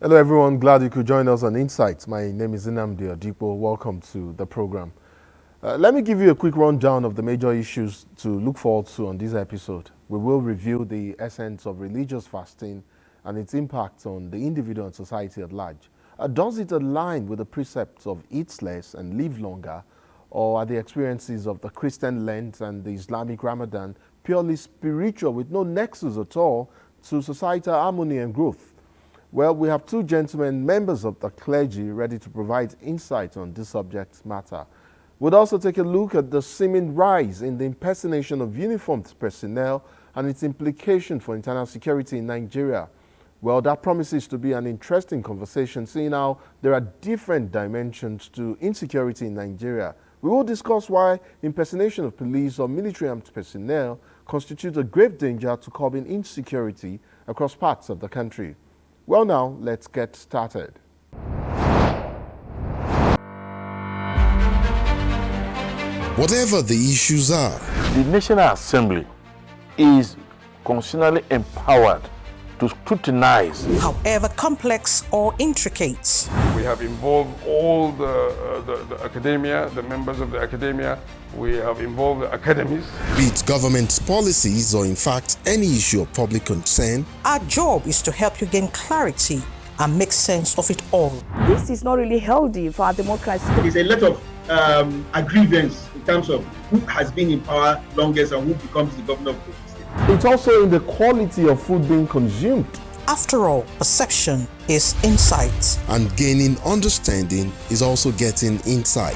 Hello everyone, glad you could join us on Insights. My name is Nnamdi Odipo. Welcome to the program. Let me give you a quick rundown of the major issues to look forward to on this episode. We will review the essence of religious fasting and its impact on the individual and society at large. Does it align with the precepts of eat less and live longer, or are the experiences of the Christian Lent and the Islamic Ramadan purely spiritual with no nexus at all to societal harmony and growth? Well, we have two gentlemen, members of the clergy, ready to provide insight on this subject matter. We'll also take a look at the seeming rise in the impersonation of uniformed personnel and its implication for internal security in Nigeria. Well, that promises to be an interesting conversation, seeing how there are different dimensions to insecurity in Nigeria. We will discuss why impersonation of police or military armed personnel constitutes a grave danger to curbing insecurity across parts of the country. Well, now, let's get started. Whatever the issues are, the National Assembly is constitutionally empowered to scrutinize, however complex or intricate. We have involved all the academia, the members of the academia. We have involved the academies. Be it government policies or in fact any issue of public concern. Our job is to help you gain clarity and make sense of it all. This is not really healthy for our democracy. There's a lot of aggrievance in terms of who has been in power longest and who becomes the governor of the state. It's also in the quality of food being consumed. After all, perception is insight. And gaining understanding is also getting insight.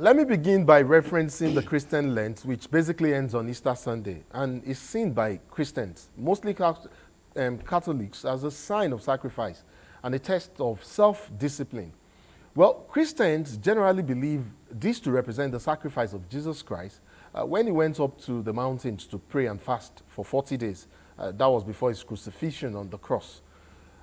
Let me begin by referencing the Christian Lent, which basically ends on Easter Sunday and is seen by Christians, mostly Catholics, as a sign of sacrifice and a test of self-discipline. Well, Christians generally believe this to represent the sacrifice of Jesus Christ when he went up to the mountains to pray and fast for 40 days. That was before his crucifixion on the cross.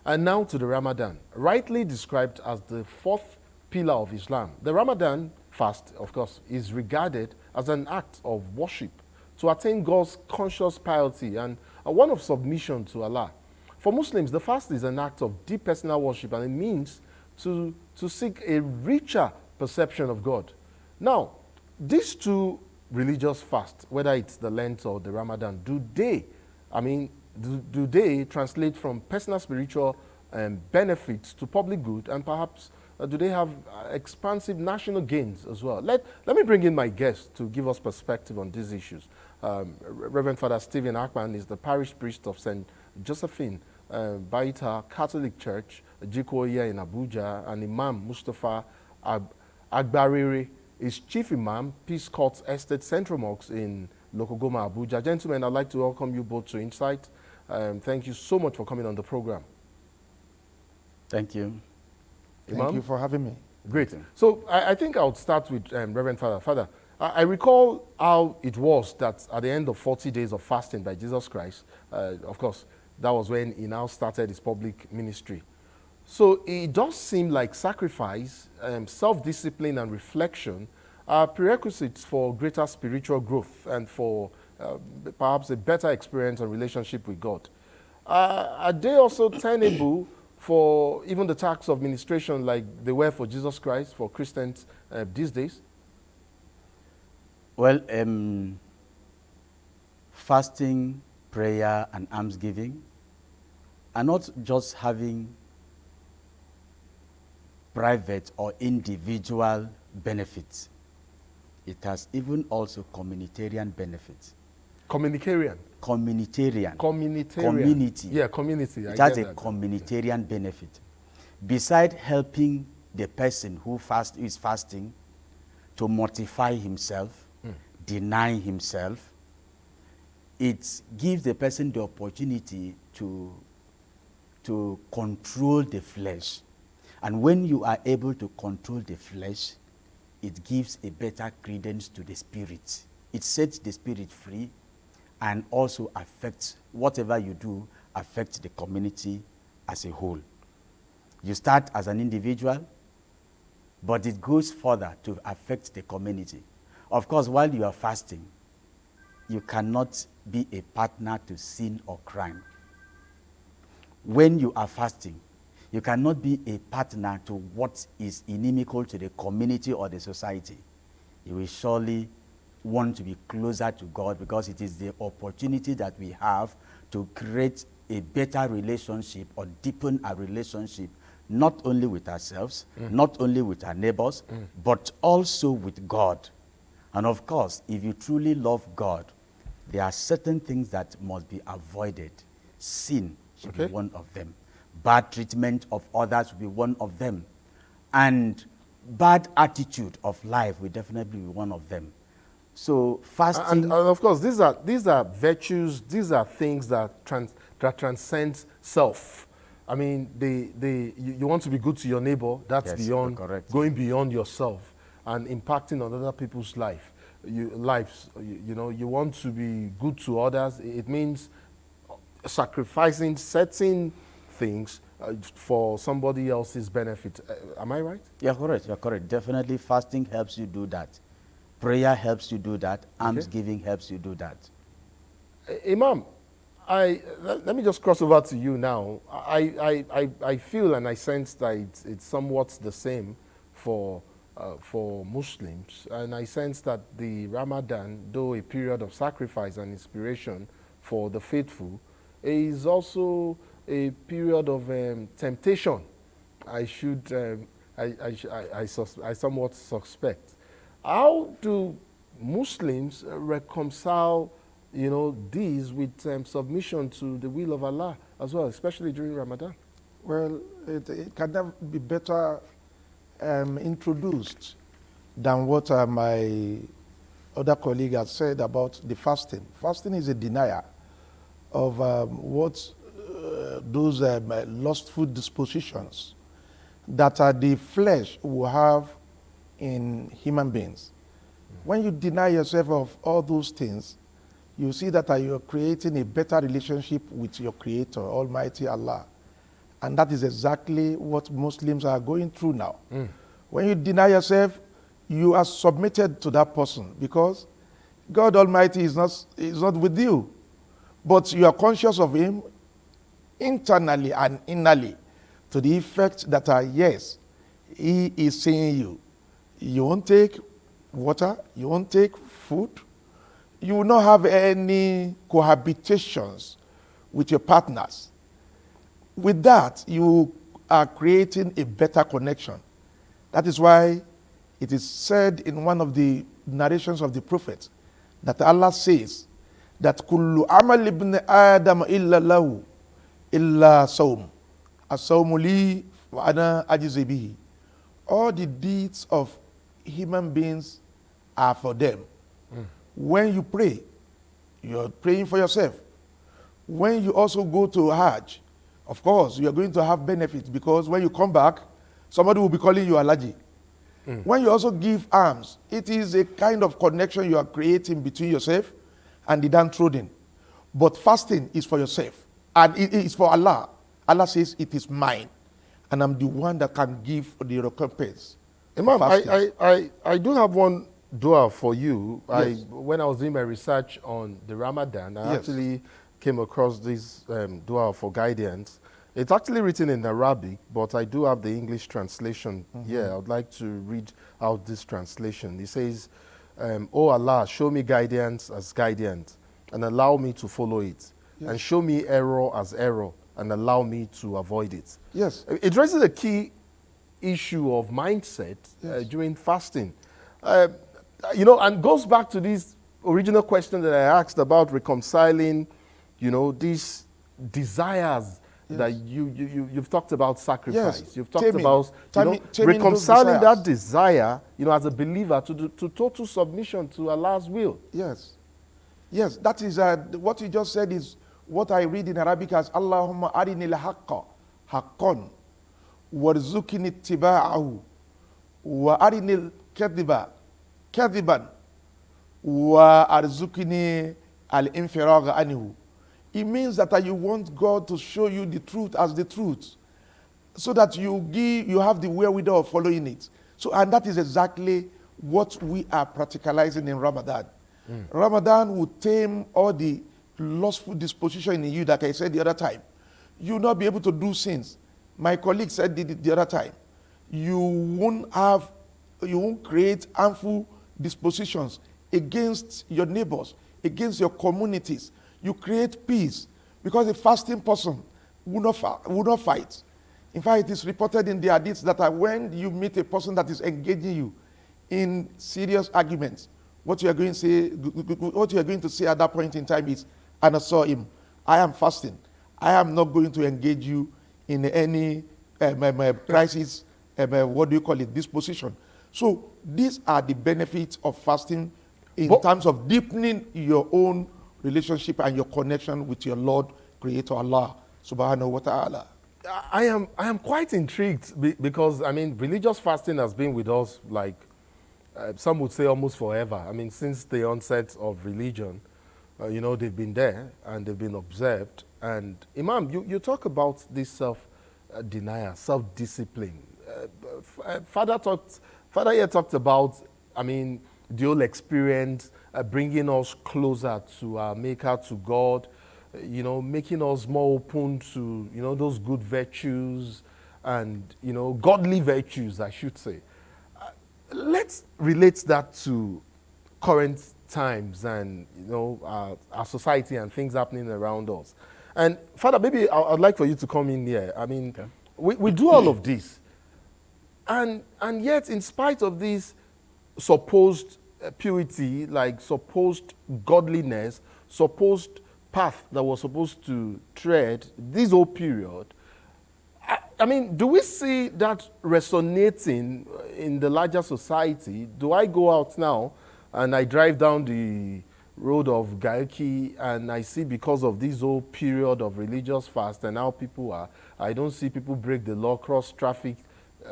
And now to the Ramadan, rightly described as the fourth pillar of Islam. The Ramadan fast, of course, is regarded as an act of worship to attain God's conscious piety and one of submission to Allah. For Muslims, the fast is an act of deep personal worship and it means to seek a richer perception of God. Now, these two religious fasts, whether it's the Lent or the Ramadan, do they translate from personal spiritual benefits to public good, and perhaps do they have expansive national gains as well? Let me bring in my guest to give us perspective on these issues. Reverend Father Stephen Akpan is the parish priest of St. Josephine Baita Catholic Church, Jikoya in Abuja, and Imam Mustafa Agbariri is Chief Imam, Peace Court Estate Central Mosque in Lokogoma, Abuja. Gentlemen, I'd like to welcome you both to Insight. Thank you so much for coming on the program. Thank you. Imam? Thank you for having me. Great. So I think I would start with Reverend Father. Father, I recall how it was that at the end of 40 days of fasting by Jesus Christ, of course, that was when he now started his public ministry. So it does seem like sacrifice, self-discipline and reflection are prerequisites for greater spiritual growth and for perhaps a better experience and relationship with God. Are they also tenable for even the tasks of ministration like they were for Jesus Christ, for Christians these days? Well, fasting, prayer, and almsgiving are not just having private or individual benefits. It has even also communitarian benefits. Communitarian? Communitarian. Community. Yeah, community. It has a communitarian benefit. Besides helping the person who is fasting to mortify himself, deny himself, it gives the person the opportunity to control the flesh. And when you are able to control the flesh, it gives a better credence to the spirit. It sets the spirit free and also affects whatever you do, affects the community as a whole. You start as an individual, but it goes further to affect the community. Of course, while you are fasting, you cannot be a partner to sin or crime. When you are fasting, you cannot be a partner to what is inimical to the community or the society. You will surely want to be closer to God, because it is the opportunity that we have to create a better relationship or deepen our relationship, not only with ourselves, not only with our neighbors, but also with God. And of course, if you truly love God, there are certain things that must be avoided. Sin should be one of them. Bad treatment of others will be one of them. And bad attitude of life will definitely be one of them. So fasting... And of course, these are virtues, these are things that transcend self. I mean, you want to be good to your neighbor, that's beyond, going beyond yourself and impacting on other people's lives. You want to be good to others. It means sacrificing certain things for somebody else's benefit. Am I right? You're correct. Definitely fasting helps you do that. Prayer helps you do that. Almsgiving helps you do that. Imam, let me just cross over to you now. I feel and I sense that it's somewhat the same for Muslims, and I sense that the Ramadan, though a period of sacrifice and inspiration for the faithful, is also a period of temptation. I somewhat suspect. How do Muslims reconcile, these with submission to the will of Allah as well, especially during Ramadan? Well, it can never be better introduced than what my other colleague has said about the fasting. Fasting is a denial of what those lustful dispositions that the flesh will have in human beings. When you deny yourself of all those things, you see that you're creating a better relationship with your Creator, Almighty Allah. And that is exactly what Muslims are going through now. When you deny yourself, you are submitted to that person, because God Almighty is not with you. But you are conscious of Him internally and innerly, to the effect that, yes, He is seeing you. You won't take water, you won't take food, you will not have any cohabitations with your partners. With that, you are creating a better connection. That is why it is said in one of the narrations of the Prophet that Allah says that kullu amal ibn Adam illa lahu illa sawm. As-sawmu li wa ana ajzi bihi. All the deeds of human beings are for them. When you pray, you're praying for yourself. When you also go to Hajj, of course, you are going to have benefits, because when you come back, somebody will be calling you Alaji. When you also give alms, it is a kind of connection you are creating between yourself and the downtrodden. But fasting is for yourself, and it is for Allah. Allah says, it is mine, and I'm the one that can give the recompense. Imam, I do have one dua for you. Yes. When I was doing my research on the Ramadan, I actually came across this dua for guidance. It's actually written in Arabic, but I do have the English translation here. I would like to read out this translation. It says, "O Allah, show me guidance as guidance, and allow me to follow it. And show me error as error, and allow me to avoid it." Yes. It raises a key issue of mindset during fasting. And goes back to this original question that I asked about reconciling, these desires that you've talked about sacrifice. Yes. You've talked about reconciling that desire, as a believer to total submission to Allah's will. Yes. Yes, that is what you just said is what I read in Arabic as Allahumma arinil haqqa haqqan warzuqni ittiba'ahu wa arinil kadhiba kadhiban wa arzuqni al-infiragha anhu. It means that you want God to show you the truth as the truth, so that you have the wherewithal of following it. So, and that is exactly what we are practicalizing in Ramadan. Ramadan will tame all the lustful disposition in you, like I said the other time. You will not be able to do sins. My colleague said it the other time. You won't create harmful dispositions against your neighbors, against your communities. You create peace, because a fasting person will not fight. In fact, it is reported in the hadiths that when you meet a person that is engaging you in serious arguments, what you are going to say at that point in time is, and I saw him, I am fasting. I am not going to engage you in any crisis, disposition. So these are the benefits of fasting in terms of deepening your own relationship and your connection with your Lord, Creator Allah, subhanahu wa ta'ala. I am quite intrigued because, I mean, religious fasting has been with us, like, some would say almost forever. I mean, since the onset of religion, they've been there and they've been observed. And Imam, you talk about this self-denial, self-discipline. Father here talked about, I mean, the whole experience bringing us closer to our Maker, to God, making us more open to, those good virtues and, godly virtues, I should say. Let's relate that to current times and, our society and things happening around us. And Father, maybe I'd like for you to come in here. I mean, okay. we do all of this. And yet, in spite of this supposed purity, like supposed godliness, supposed path that we're supposed to tread, this whole period, I mean, do we see that resonating in the larger society? Do I go out now and I drive down the road of Gaiki and I see, because of this whole period of religious fast and how people are, I don't see people break the law, cross traffic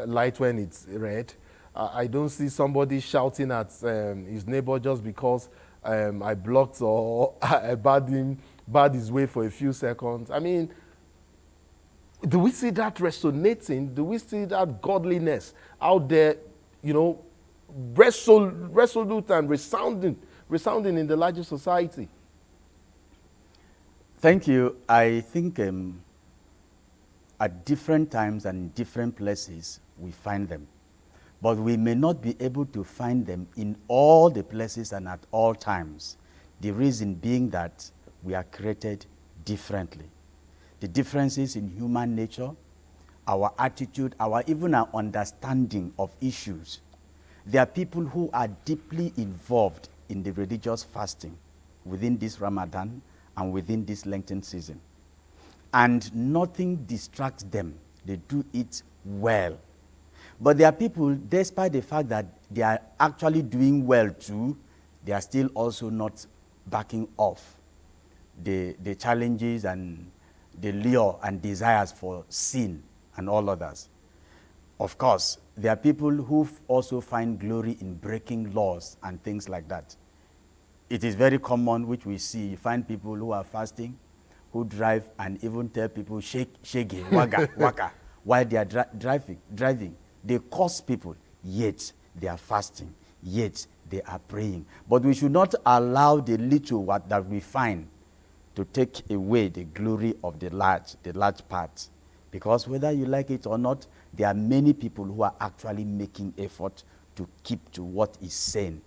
light when it's red. I don't see somebody shouting at his neighbor just because I blocked or I barred his way for a few seconds. I mean, do we see that resonating? Do we see that godliness out there, resolute and resounding in the larger society? Thank you. I think at different times and different places, we find them. But we may not be able to find them in all the places and at all times. The reason being that we are created differently. The differences in human nature, our attitude, even our understanding of issues. There are people who are deeply involved in the religious fasting within this Ramadan and within this Lenten season. And nothing distracts them. They do it well. But there are people, despite the fact that they are actually doing well too, they are still also not backing off the challenges and the lure and desires for sin and all others. Of course, there are people who also find glory in breaking laws and things like that. It is very common, which we see. You find people who are fasting, who drive and even tell people, shege, waga, waka, while they are driving. They curse people, yet they are fasting, yet they are praying. But we should not allow the little that we find to take away the glory of the large part. Because whether you like it or not, there are many people who are actually making effort to keep to what is sane,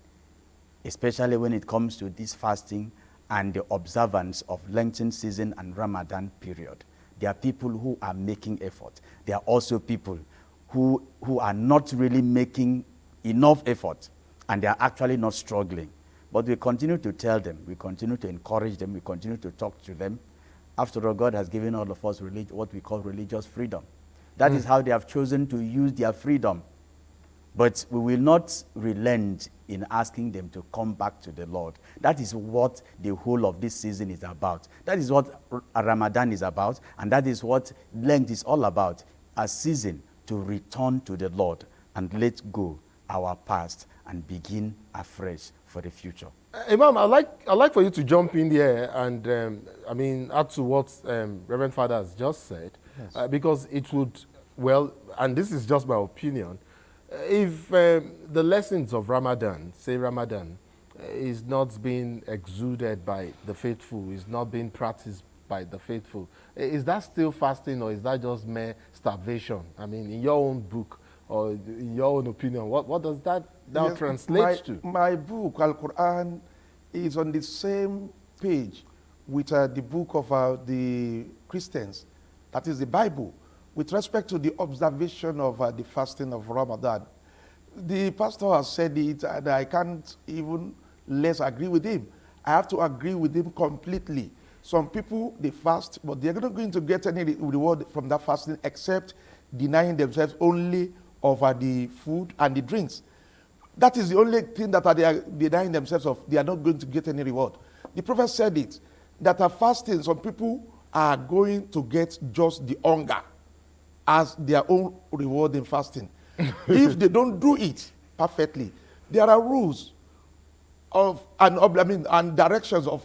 especially when it comes to this fasting and the observance of Lenten season and Ramadan period. There are people who are making effort. There are also people who are not really making enough effort, and they are actually not struggling. But we continue to tell them, we continue to encourage them, we continue to talk to them. After all, God has given all of us what we call religious freedom. That is how they have chosen to use their freedom. But we will not relent in asking them to come back to the Lord. That is what the whole of this season is about. That is what Ramadan is about, and that is what Lent is all about, a season to return to the Lord and let go our past and begin afresh for the future. Imam, I'd like for you to jump in here and add to what Reverend Father has just said, yes. Because it would, and this is just my opinion, If the lessons of Ramadan, say Ramadan, is not being exuded by the faithful, is not being practiced by the faithful, is that still fasting or is that just mere starvation? I mean, in your own book or in your own opinion, what does that now translate to? My book, Al-Quran, is on the same page with the book of the Christians, that is the Bible, with respect to the observation of the fasting of Ramadan. The pastor has said it, and I can't even less agree with him. I have to agree with him completely. Some people, they fast, but they're not going to get any reward from that fasting except denying themselves only of the food and the drinks. That is the only thing that they are denying themselves of. They are not going to get any reward. The prophet said it, that fasting, some people are going to get just the hunger as their own reward in fasting. If they don't do it perfectly, there are rules of and directions of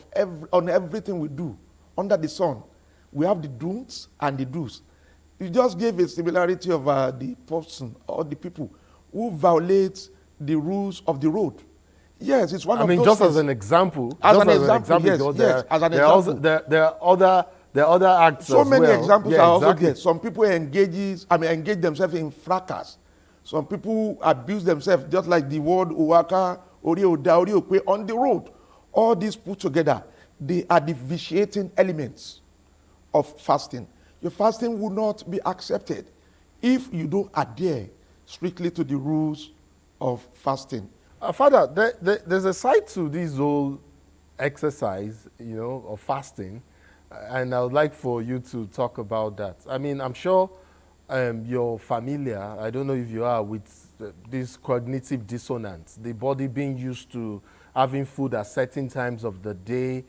on everything we do under the sun. We have the don'ts and the do's. You just gave a similarity of the person or the people who violate the rules of the road. Yes, it's one of those just things. as an example. As just an example, yes, because yes, as an there are example. there are other acts So as many well. examples Yeah, are also exactly. there. Some people engage themselves in fracas. Some people abuse themselves, just like the word uwaka, orioda, oriokwe on the road. All these put together, they are the vitiating elements of fasting. Your fasting will not be accepted if you don't adhere strictly to the rules of fasting. Father, there's a side to this whole exercise, of fasting, and I would like for you to talk about that. I mean, I'm sure you're familiar, I don't know if you are, with this cognitive dissonance, the body being used to having food at certain times of the day,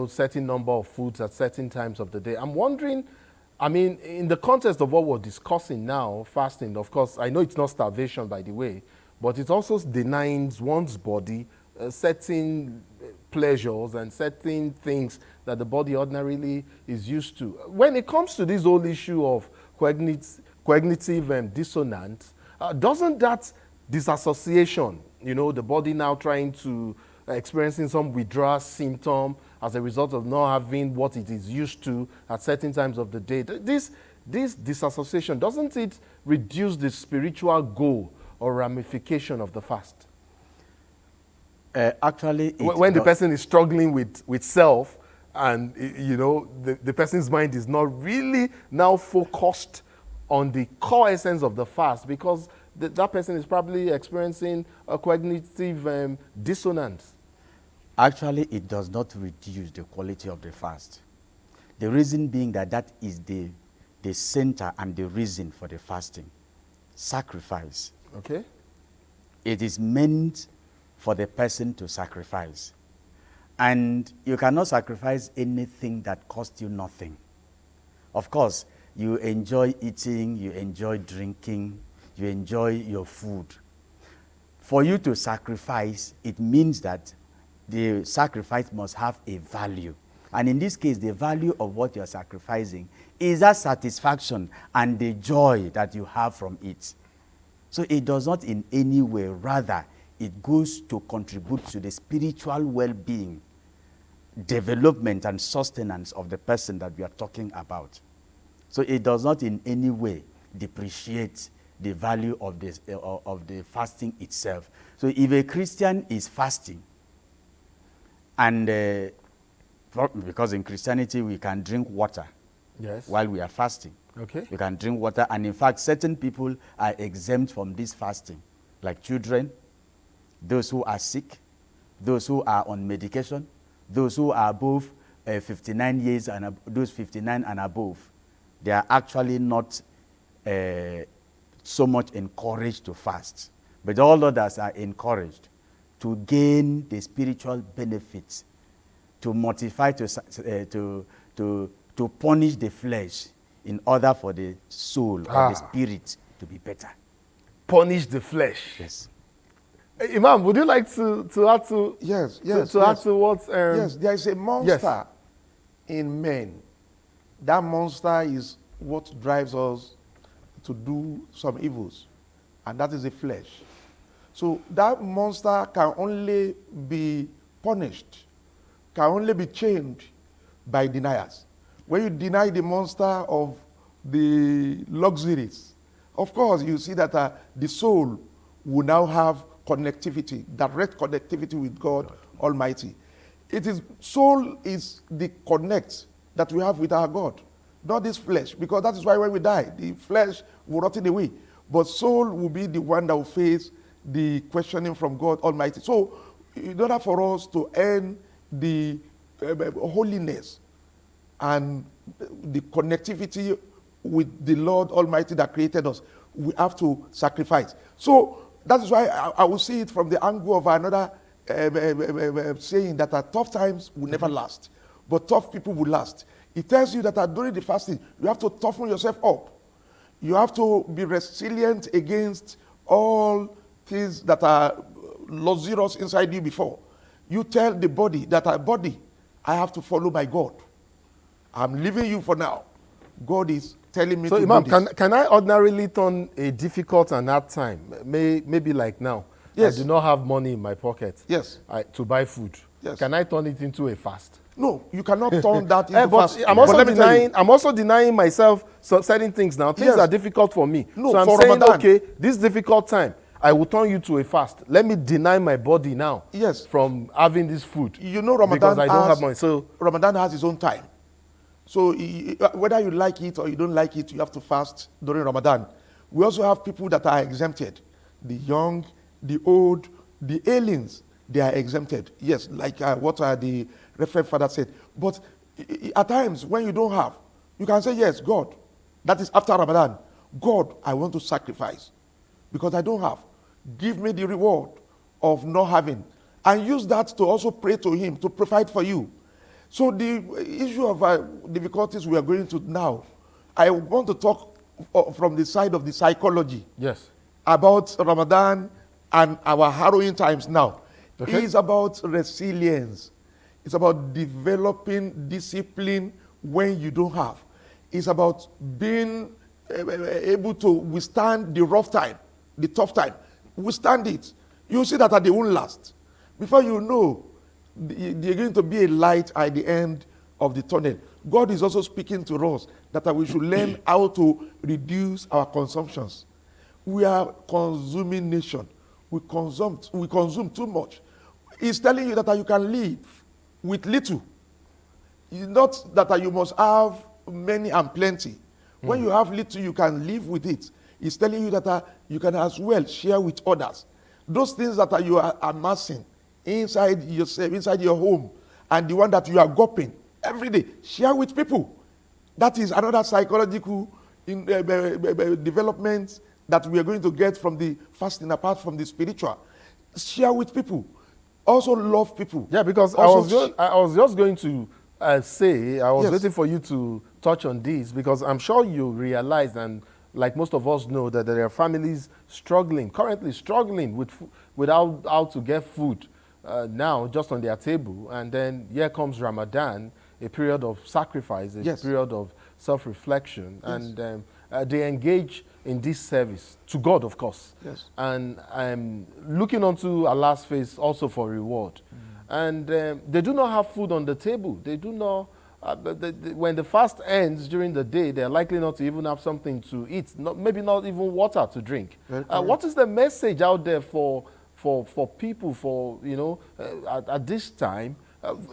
certain number of foods at certain times of the day. I'm wondering, I mean, in the context of what we're discussing now, fasting, of course, I know it's not starvation, by the way, but it also denying one's body certain pleasures and certain things that the body ordinarily is used to. When it comes to this whole issue of cognitive dissonance, doesn't that disassociation, the body now trying to experiencing some withdrawal symptom as a result of not having what it is used to at certain times of the day, this disassociation, doesn't it reduce the spiritual goal or ramification of the fast? Actually, when the person is struggling with self, and the person's mind is not really now focused on the core essence of the fast, because that person is probably experiencing a cognitive dissonance. Actually, it does not reduce the quality of the fast. The reason being that is the center and the reason for the fasting. Sacrifice. Okay. It is meant for the person to sacrifice. And you cannot sacrifice anything that costs you nothing. Of course, you enjoy eating, you enjoy drinking, you enjoy your food. For you to sacrifice, it means that the sacrifice must have a value. And in this case, the value of what you're sacrificing is that satisfaction and the joy that you have from it. So it does not in any way, rather, it goes to contribute to the spiritual well-being, development and sustenance of the person that we are talking about. So it does not in any way depreciate the value of the fasting itself. So if a Christian is fasting, and because in Christianity we can drink water, yes, while we are fasting. Okay. We can drink water, and in fact, certain people are exempt from this fasting, like children, those who are sick, those who are on medication, those who are above 59 years and those 59 and above. They are actually not so much encouraged to fast, but all others are encouraged to gain the spiritual benefits, to mortify, to punish the flesh in order for the soul or the spirit to be better. Punish the flesh. Yes. Imam, would you like to add to? Yes. Add to what? Yes, there is a monster in men. That monster is what drives us to do some evils. and that is the flesh. So that monster can only be punished, can only be chained by deniers. When you deny the monster of the luxuries, of course, you see that the soul will now have connectivity, direct connectivity with God Almighty. Soul is the connect that we have with our God, not this flesh, because that is why when we die, the flesh will rot away, but soul will be the one that will face the questioning from God Almighty. So, in order for us to earn the holiness and the connectivity with the Lord Almighty that created us, we have to sacrifice. So, that is why I will see it from the angle of another saying that tough times will never last, but tough people will last. It tells you that during the fasting, you have to toughen yourself up. You have to be resilient against all things that are luxurious inside you before. You tell the body that body, I have to follow my God. I'm leaving you for now. God is telling me so to Imam, do this. can I ordinarily turn a difficult and hard time, maybe like now, Yes. I do not have money in my pocket Yes. to buy food. Yes. Can I turn it into a fast? No, you cannot turn that into But fast. I'm But also let me tell you, denying. I'm also denying myself certain things now. Things Yes. are difficult for me. No, so I'm for saying, Ramadan. okay, this difficult time, I will turn you to a fast. Let me deny my body now. Yes. From having this food. You know, Ramadan because I don't have money. So Ramadan has its own time. So whether you like it or you don't like it, you have to fast during Ramadan. We also have people that are exempted. The young, the old, the aliens, they are exempted. Yes, like what the Reverend Father said. But at times, when you don't have, you can say, yes, God, that is after Ramadan. God, I want to sacrifice because I don't have. Give me the reward of not having. And use that to also pray to him to provide for you. So the issue of difficulties we are going to now, I want to talk from the side of the psychology. yes. About Ramadan and our harrowing times now. Okay. It's about resilience. It's about developing discipline when you don't have. It's about being able to withstand the rough time, the tough time. Withstand it. You see that they won't last. Before you know, there's going to be a light at the end of the tunnel. God is also speaking to us that we should learn how to reduce our consumptions. We are consuming nation. We consume too much. He's telling you that you can live with little. It's not that you must have many and plenty. When you have little, you can live with it. He's telling you that you can as well share with others. Those things that you are amassing inside yourself, inside your home, and the one that you are gulping every day, share with people. That is another psychological development that we are going to get from the fasting, apart from the spiritual. Share with people. Also love people. Yeah, because I was just going to say, I was Yes. waiting for you to touch on this, because I'm sure you realize, and like most of us know, that there are families currently struggling with how to get food now just on their table. And then here comes Ramadan, a period of sacrifice, a Yes. period of self-reflection. Yes. And they engage in this service to God, of course. Yes. And looking onto Allah's face also for reward. And they do not have food on the table. They do not, when the fast ends during the day, they're likely not to even have something to eat, maybe not even water to drink. What is the message out there for people, at this time,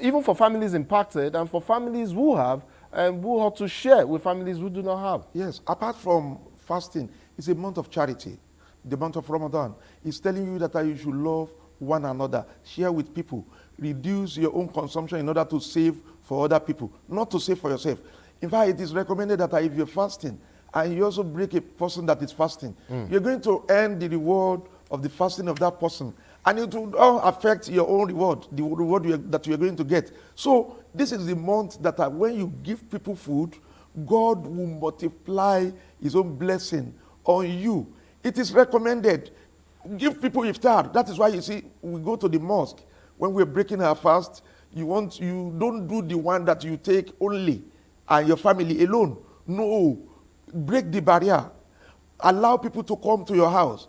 even for families impacted and for families who have, who ought to share with families who do not have? Yes, apart from fasting, it's a month of charity. The month of Ramadan is telling you that you should love one another, share with people, reduce your own consumption in order to save for other people, not to save for yourself. In fact, it is recommended that if you're fasting and you also break a person that is fasting, you're going to earn the reward of the fasting of that person. And it will all affect your own reward, the reward that you are going to get. So this is the month that when you give people food, God will multiply his own blessing on you. It is recommended. Give people iftar. That is why you see, we go to the mosque. When we're breaking our fast, you don't do the one that you take only and your family alone. No. Break the barrier. Allow people to come to your house.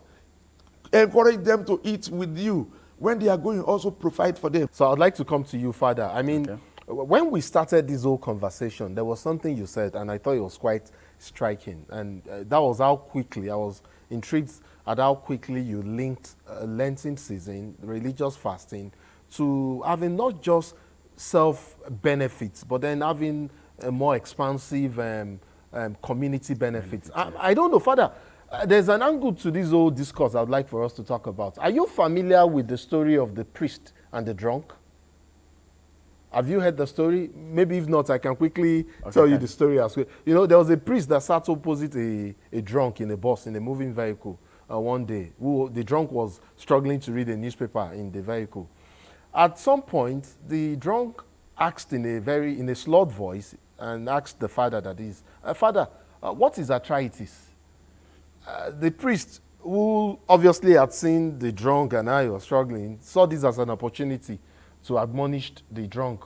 encourage them to eat with you. When they are going, also provide for them. So I'd like to come to you, Father. I mean, Okay. when we started this whole conversation, there was something you said, and I thought it was quite striking. And that was how quickly, I was intrigued at how quickly you linked Lenten season, religious fasting, to having not just self-benefits, but then having a more expansive community benefits. I don't know, Father, there's an angle to this whole discourse I'd like for us to talk about. Are you familiar with the story of the priest and the drunk? Have you heard the story? Maybe if not, I can quickly tell you the story as well. You know, there was a priest that sat opposite a drunk in a bus, in a moving vehicle one day. The drunk was struggling to read a newspaper in the vehicle. At some point, the drunk asked in a slurred voice and asked the father, that is, Father, what is arthritis? The priest, who obviously had seen the drunk and how he was struggling, saw this as an opportunity to admonish the drunk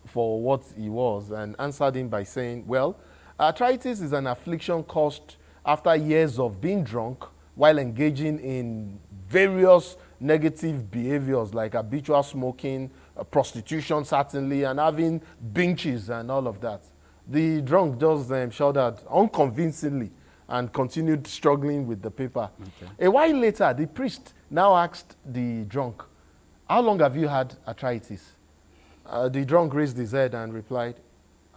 for what he was and answered him by saying, well, arthritis is an affliction caused after years of being drunk while engaging in various negative behaviors like habitual smoking, prostitution certainly, and having binges and all of that. The drunk just shouted unconvincingly and continued struggling with the paper. Okay. A while later, the priest now asked the drunk, how long have you had arthritis? The drunk raised his head and replied,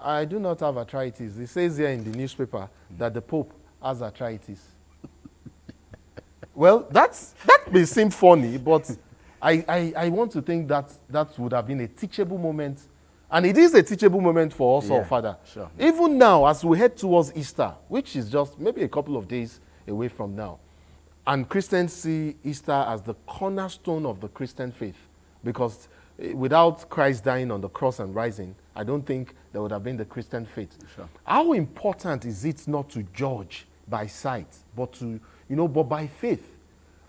I do not have arthritis. It says here in the newspaper that the Pope has arthritis. Well, that may seem funny, but I want to think that would have been a teachable moment. And it is a teachable moment for us all, Father. Sure. Even now, as we head towards Easter, which is just maybe a couple of days away from now, and Christians see Easter as the cornerstone of the Christian faith, because without Christ dying on the cross and rising, I don't think there would have been the Christian faith. Sure. How important is it not to judge by sight, but but by faith?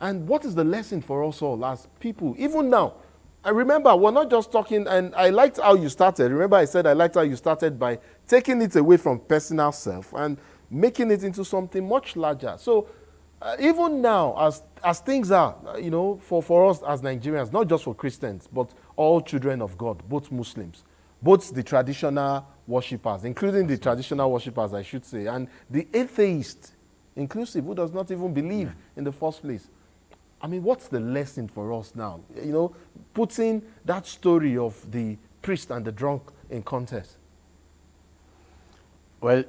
And what is the lesson for us all as people, even now? I remember, we're not just talking, and I liked how you started. Remember, I said I liked how you started by taking it away from personal self and making it into something much larger. So even now, as things are, for us as Nigerians, not just for Christians, but all children of God, both Muslims, both the traditional worshippers, including the traditional worshippers, I should say, and the atheist, inclusive, who does not even believe in the first place. I mean, what's the lesson for us now? Putting that story of the priest and the drunk in context. Well,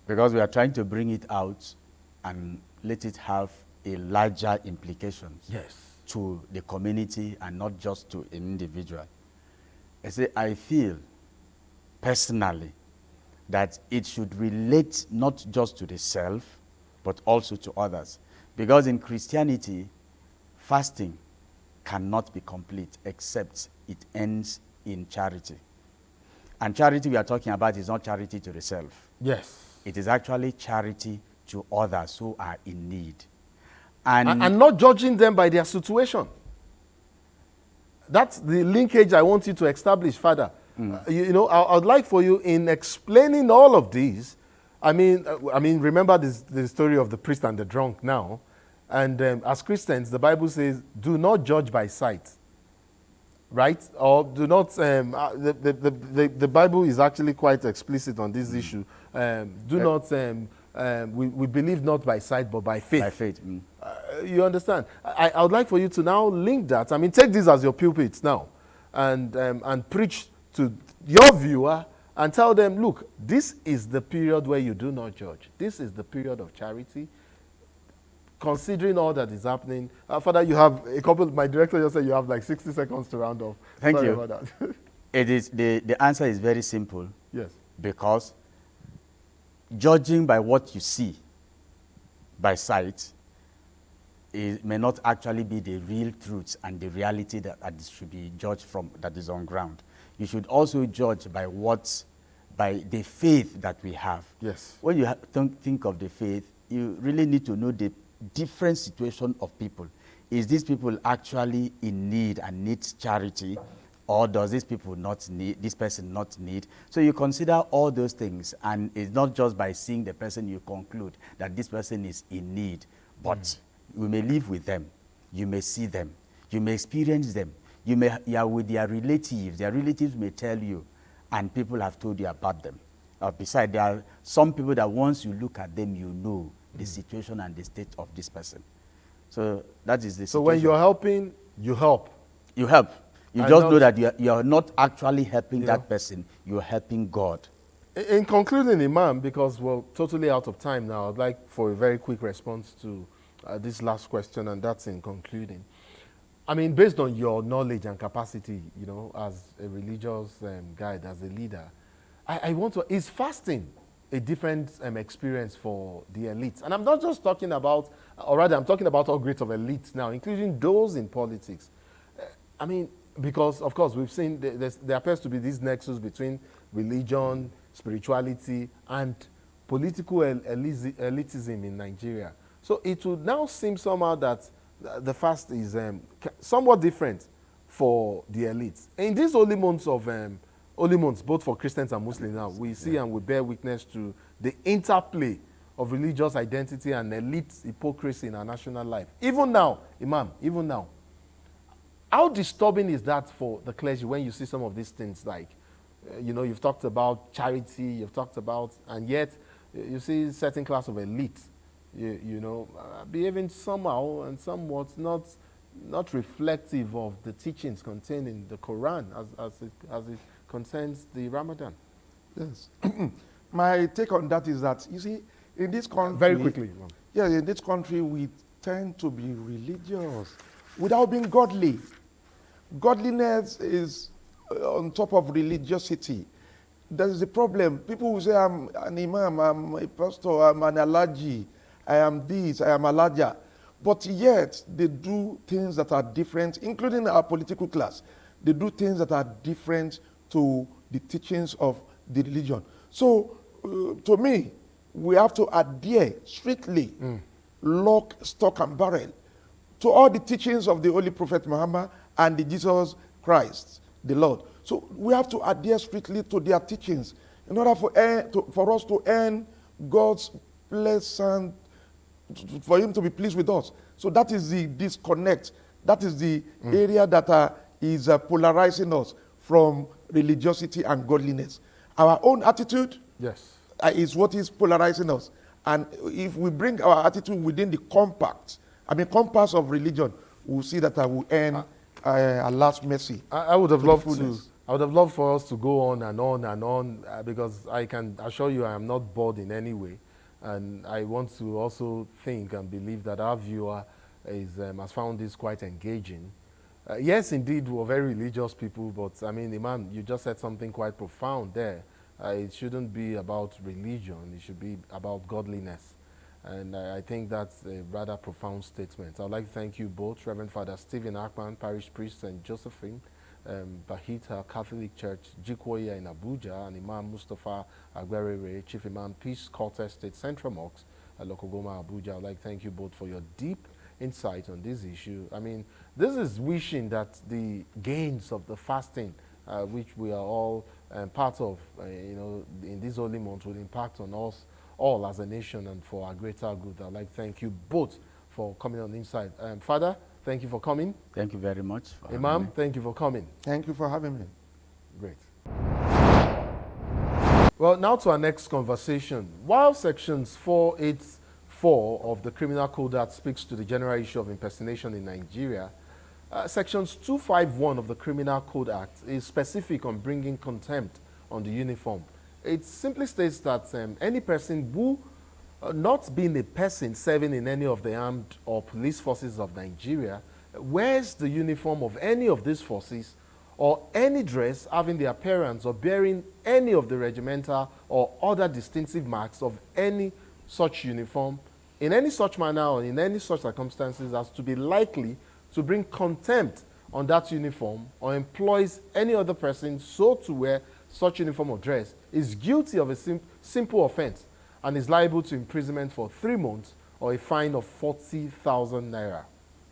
because we are trying to bring it out and let it have a larger implications to the community and not just to an individual. I feel personally that it should relate not just to the self, but also to others. Because in Christianity, fasting cannot be complete except it ends in charity. And charity we are talking about is not charity to the self. Yes. It is actually charity to others who are in need. And not judging them by their situation. That's the linkage I want you to establish, Father. I'd like for you, in explaining all of these, I mean, remember the story of the priest and the drunk now. And as Christians, the Bible says, do not judge by sight. Right? Or do not, the Bible is actually quite explicit on this issue. We believe not by sight, but by faith. By faith. You understand? I would like for you to now link that. I mean, take this as your pulpit now and preach to your viewer and tell them, look, this is the period where you do not judge. This is the period of charity. Considering all that is happening, Father, you have my director just said you have like 60 seconds to round off. Thank Sorry you. About that. It is, the answer is very simple. Yes. Because judging by what you see, by sight, may not actually be the real truth and the reality that should be judged from, that is on ground. You should also judge by the faith that we have. Yes. When you think of the faith, you really need to know the different situation of people. Is these people actually in need and needs charity, or does this person not need? So you consider all those things, and it's not just by seeing the person you conclude that this person is in need, but You may live with them. You may see them. You may experience them. You are with their relatives. Their relatives may tell you, and people have told you about them. Besides, there are some people that once you look at them, you know the situation and the state of this person. So that is the situation. So when you're helping, you help. You help. You And just not- know that you're not actually helping You that know. person. You're helping God. In concluding, Imam, because we're totally out of time now, I'd like for a very quick response to this last question, and that's in concluding. I mean, based on your knowledge and capacity, you know, as a religious guide, as a leader, I want to, is fasting a different experience for the elites? And I'm not just talking about, or rather, I'm talking about all grades of elites now, including those in politics. I mean, because, of course, we've seen there appears to be this nexus between religion, spirituality, and political elitism in Nigeria. So it would now seem somehow that the fast is somewhat different for the elites. In these holy months, both for Christians and Muslims now, we see and we bear witness to the interplay of religious identity and elite hypocrisy in our national life. Even now, Imam, even now, how disturbing is that for the clergy when you see some of these things like, you know, you've talked about charity, you've talked about, and yet you see certain class of elite, behaving somehow and somewhat not reflective of the teachings contained in the Quran as it concerns the Ramadan. Yes. My take on that is that, you see, in this country... Very quickly. Imam. Yeah, in this country, we tend to be religious without being godly. Godliness is on top of religiosity. That is the problem. People will say, I'm an imam, I'm a pastor, I'm an alaji, I am this, I am alaja. But yet, they do things that are different, including our political class. They do things that are different to the teachings of the religion. So, to me, we have to adhere strictly, lock, stock, and barrel to all the teachings of the Holy Prophet Muhammad and the Jesus Christ, the Lord. So we have to adhere strictly to their teachings in order for us to earn God's blessing, for Him to be pleased with us. So that is the disconnect. That is the area that is polarizing us from religiosity and godliness. Our own attitude is what is polarizing us. And if we bring our attitude within the compass of religion, we'll see that I will earn Allah's mercy. I would have loved for us to go on and on and on because I can assure you I am not bored in any way. And I want to also think and believe that our viewer has found this quite engaging. Yes, indeed, we're very religious people, but I mean, Imam, you just said something quite profound there. It shouldn't be about religion, it should be about godliness. And I think that's a rather profound statement. I'd like to thank you both, Reverend Father Stephen Akpan, Parish Priest St. Josephine, Bahita Catholic Church, Jikoya in Abuja, and Imam Mustafa Agberere, Chief Imam, Peace Court Estate, Central Mosque, Lokogoma, Abuja. I'd like to thank you both for your deep insight on this issue. I mean, this is wishing that the gains of the fasting, which we are all part of, in this holy month will impact on us all as a nation and for our greater good. I'd like to thank you both for coming on Inside. Father, thank you for coming. Thank you very much. Imam, thank you for coming. Thank you for having me. Great. Well, now to our next conversation. While sections 484 of the Criminal Code Act speaks to the general issue of impersonation in Nigeria, sections 251 of the Criminal Code Act is specific on bringing contempt on the uniform. It simply states that any person who, not being a person serving in any of the armed or police forces of Nigeria, wears the uniform of any of these forces or any dress having the appearance or bearing any of the regimental or other distinctive marks of any such uniform, in any such manner or in any such circumstances as to be likely to bring contempt on that uniform or employs any other person so to wear such uniform or dress, is guilty of a simple offense and is liable to imprisonment for 3 months or a fine of 40,000 naira.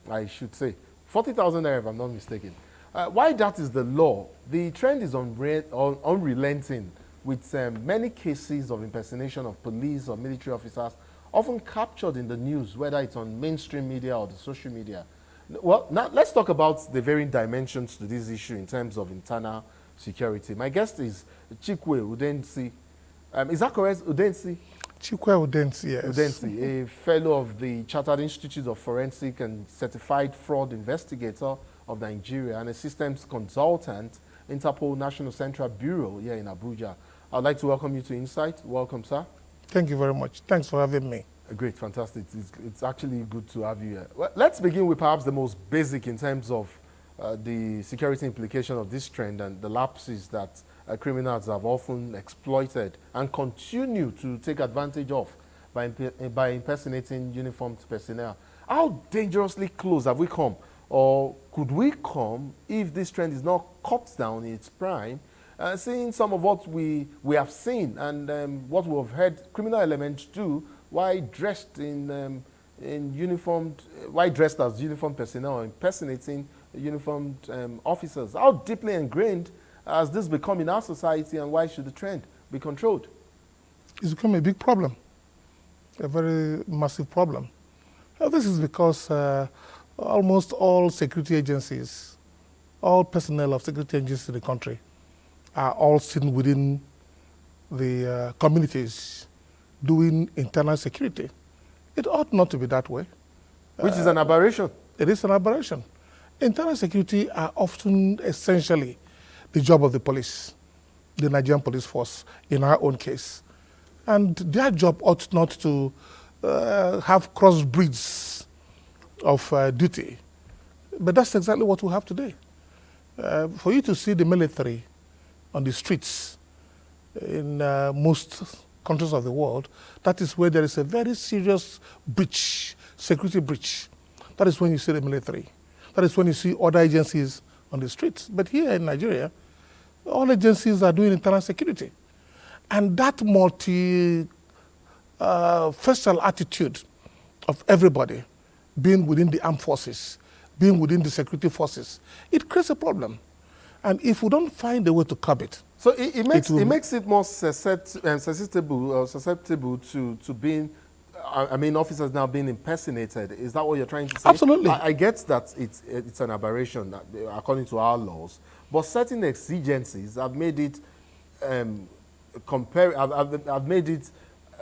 I should say 40,000 naira if I'm not mistaken. Why that is the law, the trend is unrelenting with many cases of impersonation of police or military officers often captured in the news, whether it's on mainstream media or the social media. Well, now let's talk about the varying dimensions to this issue in terms of internal security. My guest is Chikwe Udensi. Is that correct, Udensi? Chikwe Udensi, yes. Udensi, a fellow of the Chartered Institute of Forensic and Certified Fraud Investigator of Nigeria and a systems consultant, Interpol National Central Bureau here in Abuja. I'd like to welcome you to Insight. Welcome, sir. Thank you very much. Thanks for having me. Great, fantastic. It's actually good to have you here. Well, let's begin with perhaps the most basic in terms of the security implication of this trend and the lapses that criminals have often exploited and continue to take advantage of by impersonating uniformed personnel. How dangerously close have we come, or could we come if this trend is not cut down in its prime? Seeing some of what we have seen and what we have heard criminal elements do while dressed in uniformed, while dressed as uniformed personnel, impersonating uniformed officers. How deeply ingrained has this become in our society, and why should the trend be controlled? It's become a big problem, a very massive problem. This is because almost all security agencies, all personnel of security agencies in the country are all sitting within the communities doing internal security. It ought not to be that way. Which is an aberration. It is an aberration. Internal security are often essentially the job of the police, the Nigerian police force, in our own case. And their job ought not to have crossbreeds of duty. But that's exactly what we have today. For you to see the military on the streets in most countries of the world, that is where there is a very serious breach, security breach. That is when you see the military. That is when you see other agencies on the streets. But here in Nigeria, all agencies are doing internal security. And that multi-facial attitude of everybody being within the armed forces, being within the security forces, it creates a problem. And if we don't find a way to curb it, so it makes it more susceptible to being, I mean, officers now being impersonated. Is that what you're trying to say? Absolutely. I get that it's an aberration according to our laws, but certain exigencies have made it have made it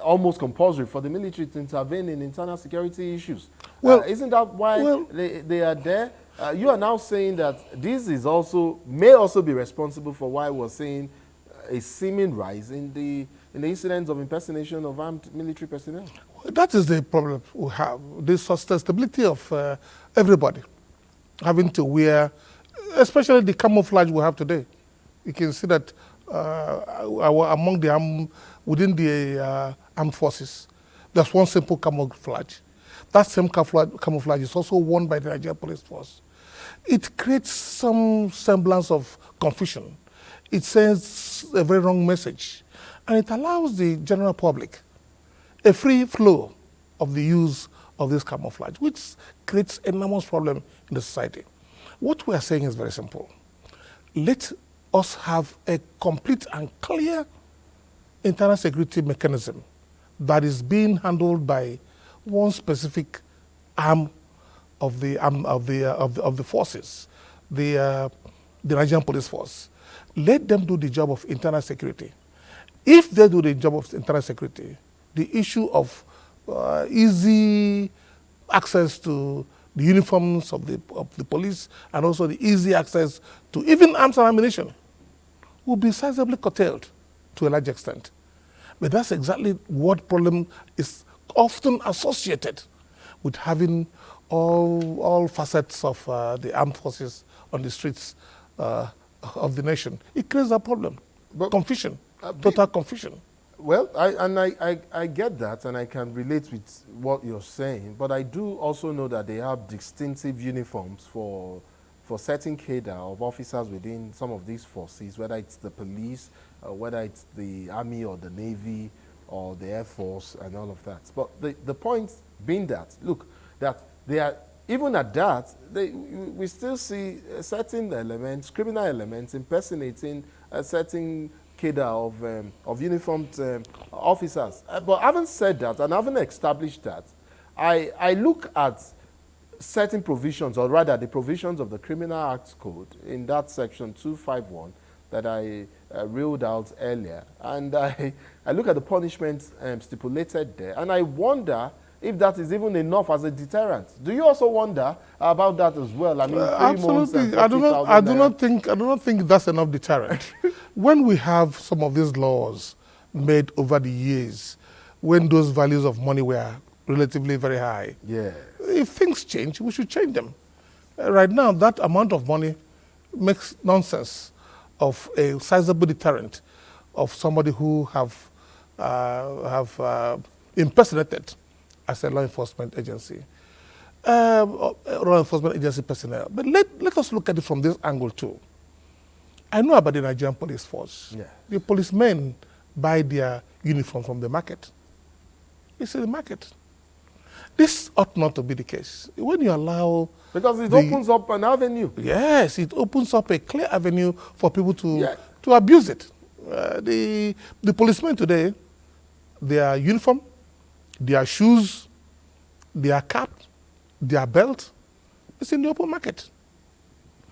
almost compulsory for the military to intervene in internal security issues. Well, isn't that why they are there? You are now saying that this is may also be responsible for why we're seeing a seeming rise in the incidents of impersonation of armed military personnel. That is the problem we have, the sustainability of everybody having to wear, especially the camouflage we have today. You can see that within the armed forces, there's one simple camouflage. That same camouflage is also worn by the Nigerian police force. It creates some semblance of confusion. It sends a very wrong message. And it allows the general public a free flow of the use of this camouflage, which creates enormous problem in the society. What we are saying is very simple. Let us have a complete and clear internal security mechanism that is being handled by one specific arm of the forces, the Nigerian police force. Let them do the job of internal security. If they do the job of internal security, the issue of easy access to the uniforms of the police and also the easy access to even arms and ammunition will be sizably curtailed to a large extent. But that's exactly what problem is often associated with having all facets of the armed forces on the streets of the nation. It creates a problem, confusion, total confusion. Well, I get that, and I can relate with what you're saying, but I do also know that they have distinctive uniforms for certain cadre of officers within some of these forces, whether it's the police, whether it's the army or the navy or the air force and all of that. But the point being that, look, that they are, even at that, we still see certain elements, criminal elements, impersonating certain cadre of uniformed officers. But having said that, and having established that, I look at certain provisions, or rather the provisions of the Criminal Acts Code in that section 251 that I reeled out earlier, and I look at the punishments stipulated there, and I wonder if that is even enough as a deterrent. Do you also wonder about that as well? I mean, 3 months and absolutely. I do 40,000 not think that's enough deterrent. When we have some of these laws made over the years, when those values of money were relatively very high, Yeah. if things change, we should change them. Right now, that amount of money makes nonsense of a sizable deterrent of somebody who have impersonated as a law enforcement agency, law enforcement agency personnel. But let us look at it from this angle too. I know about the Nigerian police force. Yeah. The policemen buy their uniform from the market. It's in the market. This ought not to be the case. When you allow... Because it opens up an avenue. Yes, it opens up a clear avenue for people to Yeah. abuse it. The policemen today, their uniform, their shoes, their cap, their belt, it's in the open market.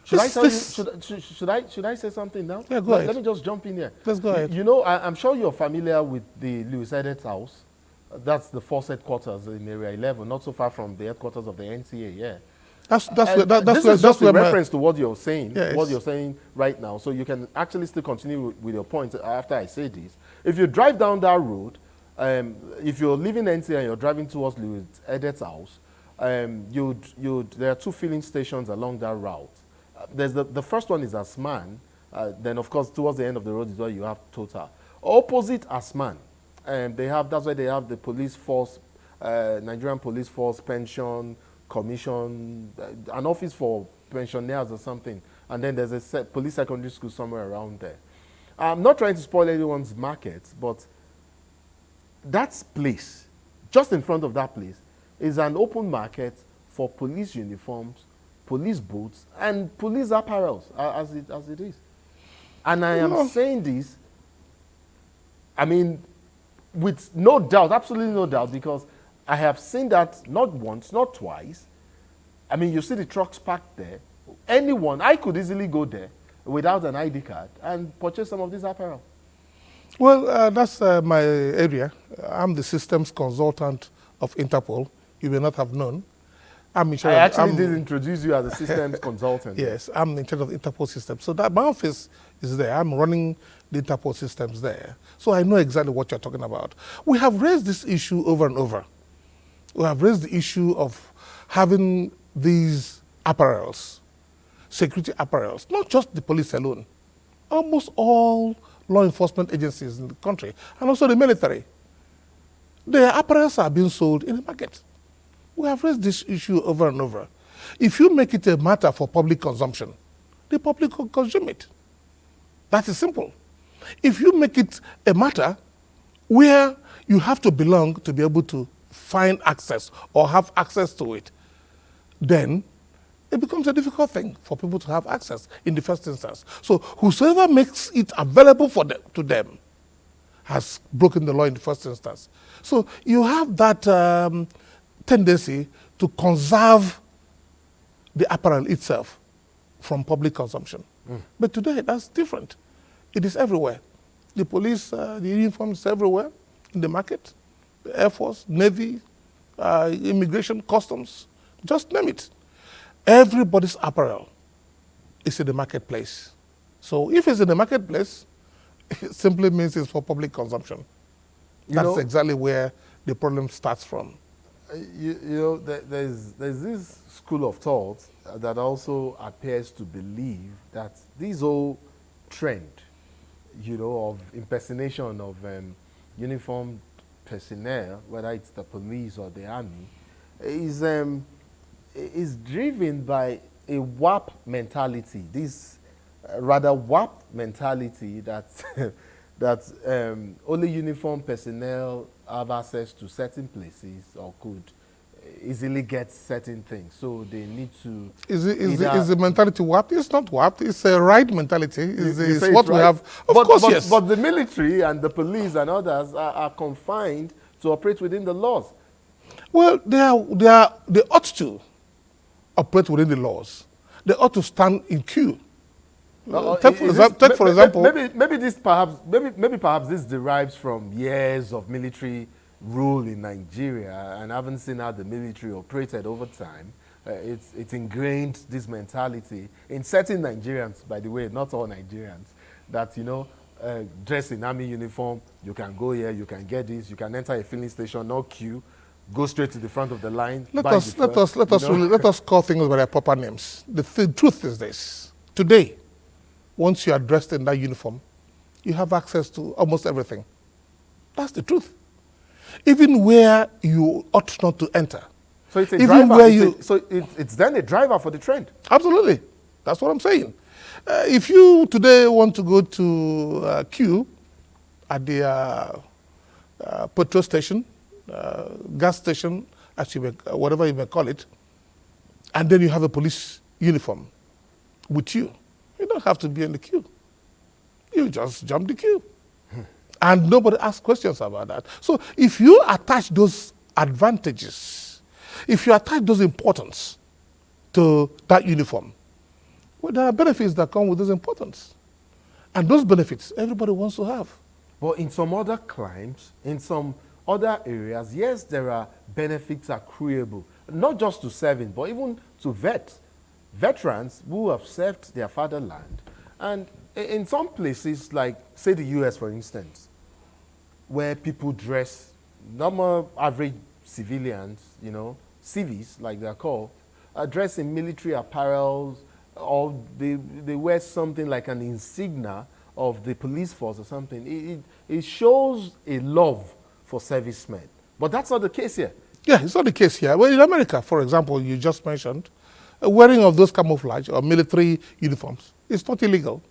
Should I say something now? Yeah, go ahead. Let me just jump in here. Let's go ahead. You know, I'm sure you're familiar with the Louis Edet's house. That's the force headquarters in Area 11, not so far from the headquarters of the NTA. Yeah. That's This is just a reference to what you're saying. Yes. What you're saying right now. So you can actually still continue with your point after I say this. If you drive down that road, if you're leaving NTA and you're driving towards Louis Edet's house, there are 2 filling stations along that route. There's the first one is Asman. Then of course towards the end of the road is where you have Total. Opposite Asman, that's where they have the police force, Nigerian police force pension commission, an office for pensioners or something, and then there's a police secondary school somewhere around there. I'm not trying to spoil anyone's market, but that place, just in front of that place, is an open market for police uniforms, police boots, and police apparels, as it is. And I am saying this, I mean, with no doubt, absolutely no doubt, because I have seen that not once, not twice. I mean, you see the trucks parked there. Anyone, I could easily go there without an ID card and purchase some of this apparel. Well, that's my area. I'm the systems consultant of Interpol. You may not have known. I'm in charge. I actually did introduce you as a systems consultant. Yes, I'm in charge of Interpol systems. So that my office is there. I'm running the Interpol systems there. So I know exactly what you're talking about. We have raised this issue over and over. We have raised the issue of having these apparels, security apparels, not just the police alone, almost all law enforcement agencies in the country, and also the military. Their apparels are being sold in the market. We have raised this issue over and over. If you make it a matter for public consumption, the public will consume it. That is simple. If you make it a matter where you have to belong to be able to find access or have access to it, then it becomes a difficult thing for people to have access in the first instance. So whosoever makes it available to them has broken the law in the first instance. So you have that tendency to conserve the apparel itself from public consumption. But today, that's different. It is everywhere. The police, the uniforms is everywhere in the market. The Air Force, Navy, immigration, customs, just name it. Everybody's apparel is in the marketplace. So if it's in the marketplace, it simply means it's for public consumption. That's exactly where the problem starts from. There's this school of thought that also appears to believe that this whole trend, of impersonation of uniformed personnel, whether it's the police or the army, is driven by a WAP mentality. This rather WAP mentality that that only uniformed personnel have access to certain places or could easily get certain things. So they need to. Is the mentality warped? It's not warped. It's a right mentality. It's say what it's right? we have. Of course, yes. But the military and the police and others are confined to operate within the laws. Well, they ought to operate within the laws. They ought to stand in queue. Take for example. Maybe perhaps this derives from years of military rule in Nigeria, and having seen how the military operated over time. It's ingrained this mentality in certain Nigerians, by the way, not all Nigerians, that dress in army uniform, you can go here, you can get this, you can enter a filling station, no queue, go straight to the front of the line. Let us call things by their proper names. The truth is this: today, once you are dressed in that uniform, you have access to almost everything. That's the truth. Even where you ought not to enter. So it's a even driver. It's then a driver for the trend. Absolutely, that's what I'm saying. If you today want to go to queue at the petrol station, gas station, whatever you may call it, and then you have a police uniform with you, you don't have to be in the queue. You just jump the queue. And nobody asks questions about that. So if you attach those advantages, if you attach those importance to that uniform, well, there are benefits that come with those importance. And those benefits, everybody wants to have. But in some other climes, in some other areas, yes, there are benefits accruable, not just to serving, but even to veterans who have served their fatherland. And in some places, like, say, the US, for instance, where people dress normal, average civilians, civvies, like they're called, are dressed in military apparel, or they wear something like an insignia of the police force or something. It shows a love for servicemen. But that's not the case here. Yeah, it's not the case here. Well, in America, for example, you just mentioned, wearing of those camouflage or military uniforms, it's not illegal.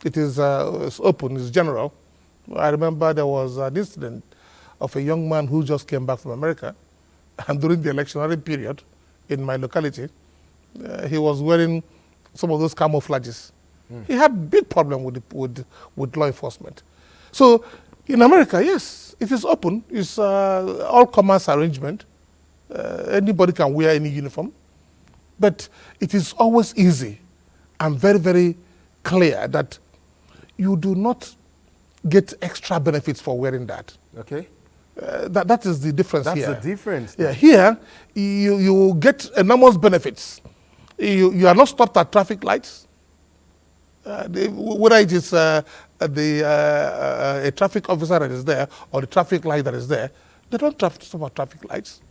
It is it's open, it's general. I remember there was an incident of a young man who just came back from America, and during the electionary period in my locality, he was wearing some of those camouflages. He had big problem with law enforcement. So in America, yes, it is open. It's all commerce arrangement. Anybody can wear any uniform. But it is always easy and very, very clear that you do not get extra benefits for wearing that. Okay. That is the difference here. That's the difference. Yeah, here you get enormous benefits. You are not stopped at traffic lights. Whether it is a traffic officer that is there or the traffic light that is there, they don't stop at traffic lights.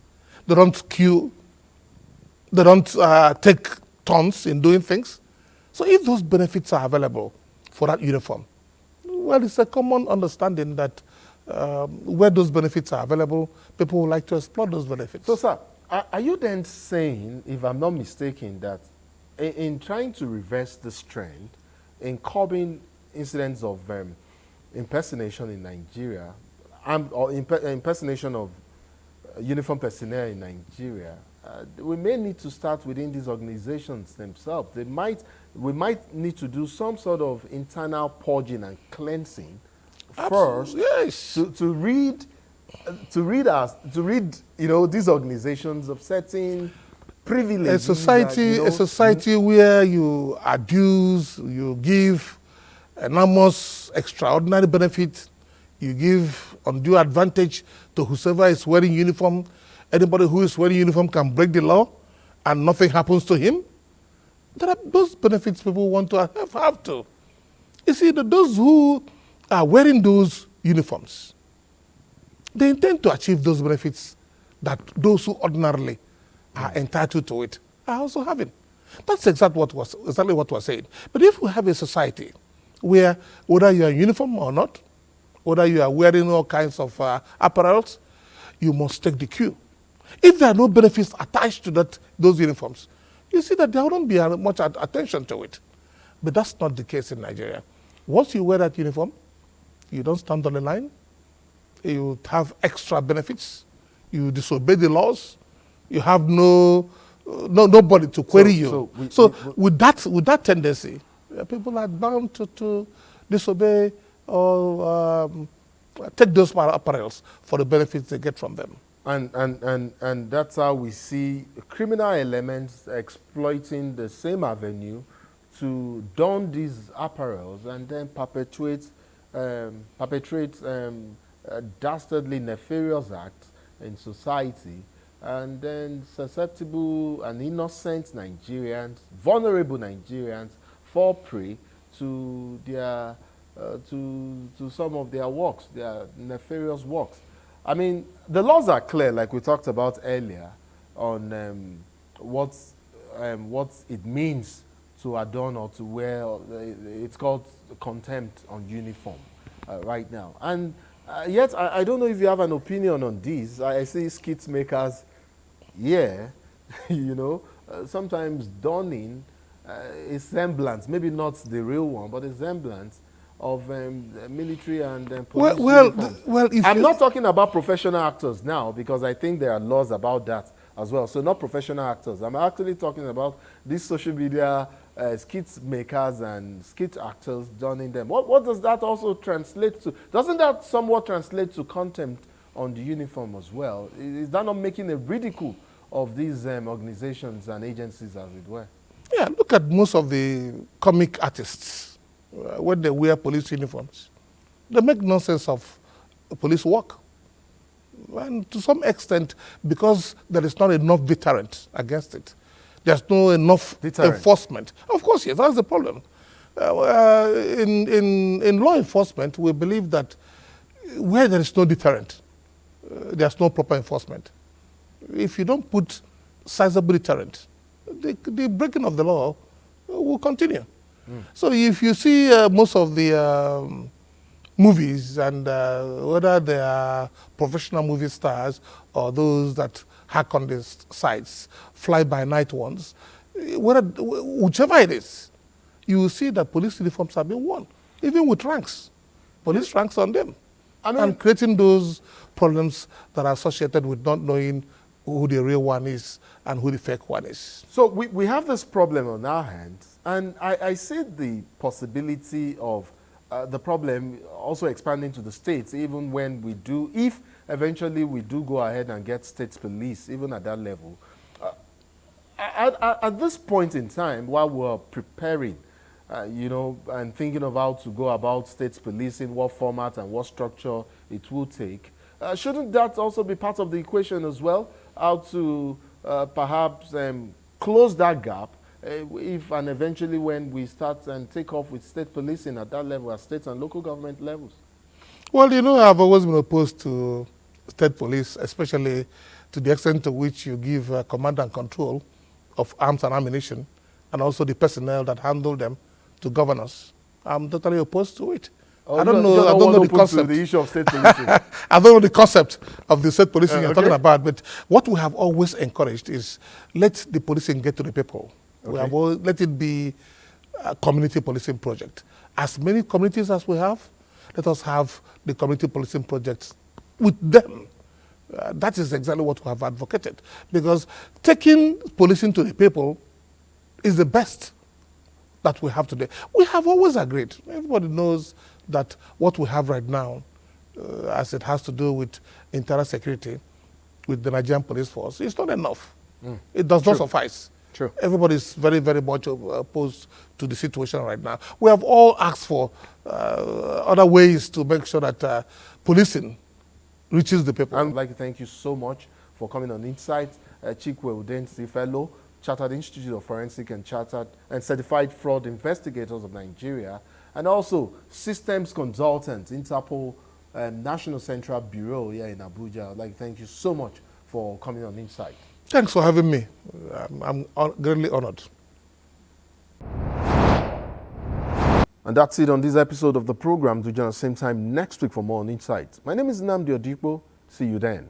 They don't queue. They don't take turns in doing things. So if those benefits are available for that uniform, well, it's a common understanding that where those benefits are available, people would like to explore those benefits. So, sir, are you then saying, if I'm not mistaken, that in trying to reverse this trend, in curbing incidents of impersonation in Nigeria, or impersonation of uniform personnel in Nigeria, we may need to start within these organizations themselves. We might need to do some sort of internal purging and cleansing first, yes, to rid these organizations of certain privileges. A society where you abuse, you give enormous extraordinary benefit, you give undue advantage to whoever is wearing uniform. Anybody who is wearing uniform can break the law and nothing happens to him. There are those benefits people want to have to. You see, those who are wearing those uniforms, they intend to achieve those benefits that those who ordinarily are entitled to it are also having. That's exactly what we're saying. But if we have a society where whether you are in uniform or not, whether you are wearing all kinds of apparels, you must take the cue. If there are no benefits attached to those uniforms, you see that there wouldn't be much attention to it. But that's not the case in Nigeria. Once you wear that uniform, you don't stand on the line, you have extra benefits, you disobey the laws, You have nobody to query you. With that tendency, people are bound to disobey or take those apparels for the benefits they get from them. And that's how we see criminal elements exploiting the same avenue to don these apparels and then perpetrate dastardly nefarious acts in society, and then susceptible and innocent Nigerians, vulnerable Nigerians, fall prey to their to some of their works, their nefarious works. I mean, the laws are clear, like we talked about earlier, on what it means to adorn or to wear. It's called contempt on uniform right now. And yet, I don't know if you have an opinion on this. I see skit makers, sometimes donning a semblance, maybe not the real one, but a semblance of military and police uniforms. I'm not talking about professional actors now, because I think there are laws about that as well. So not professional actors. I'm actually talking about these social media skit makers and skit actors donning them. What does that also translate to? Doesn't that somewhat translate to contempt on the uniform as well? Is that not making a ridicule of these organizations and agencies, as it were? Yeah, look at most of the comic artists. When they wear police uniforms, they make nonsense of police work. And to some extent, because there is not enough deterrent against it, there's no enough enforcement. Of course, yes, that's the problem. In law enforcement, we believe that where there is no deterrent, there's no proper enforcement. If you don't put sizable deterrent, the breaking of the law will continue. So if you see most of the movies, and whether they are professional movie stars or those that hack on these sites, fly-by-night ones, whichever it is, you will see that police uniforms have been worn, even with ranks, police ranks on them, and creating those problems that are associated with not knowing who the real one is and who the fake one is. So we have this problem on our hands, and I see the possibility of the problem also expanding to the states, even when we do, if eventually we do go ahead and get state police, even at that level. At this point in time, while we're preparing, and thinking of how to go about state policing, what format and what structure it will take, shouldn't that also be part of the equation as well? How to perhaps close that gap if and eventually when we start and take off with state policing at that level, at state and local government levels? Well, I've always been opposed to state police, especially to the extent to which you give command and control of arms and ammunition, and also the personnel that handle them, to governors. I'm totally opposed to it. I don't know the concept. The issue of state policing. I don't know the concept of the state policing you're talking about, but what we have always encouraged is let the policing get to the people. We have let it be a community policing project. As many communities as we have, let us have the community policing projects with them. That is exactly what we have advocated, because taking policing to the people is the best that we have today. We have always agreed. Everybody knows that what we have right now, as it has to do with internal security, with the Nigerian police force, is not enough. It does not suffice. True. Everybody is very, very much opposed to the situation right now. We have all asked for other ways to make sure that policing reaches the people. I'd like to thank you so much for coming on Insight. Chikwe Udensi Fellow, Chartered Institute of Forensic and Chartered and Certified Fraud Investigators of Nigeria, and also Systems Consultant, Interpol National Central Bureau here in Abuja. I'd like to thank you so much for coming on Insight. Thanks for having me. I'm greatly honored. And that's it on this episode of the program. Do join us same time next week for more on Insight. My name is Nnamdi Odipo. See you then.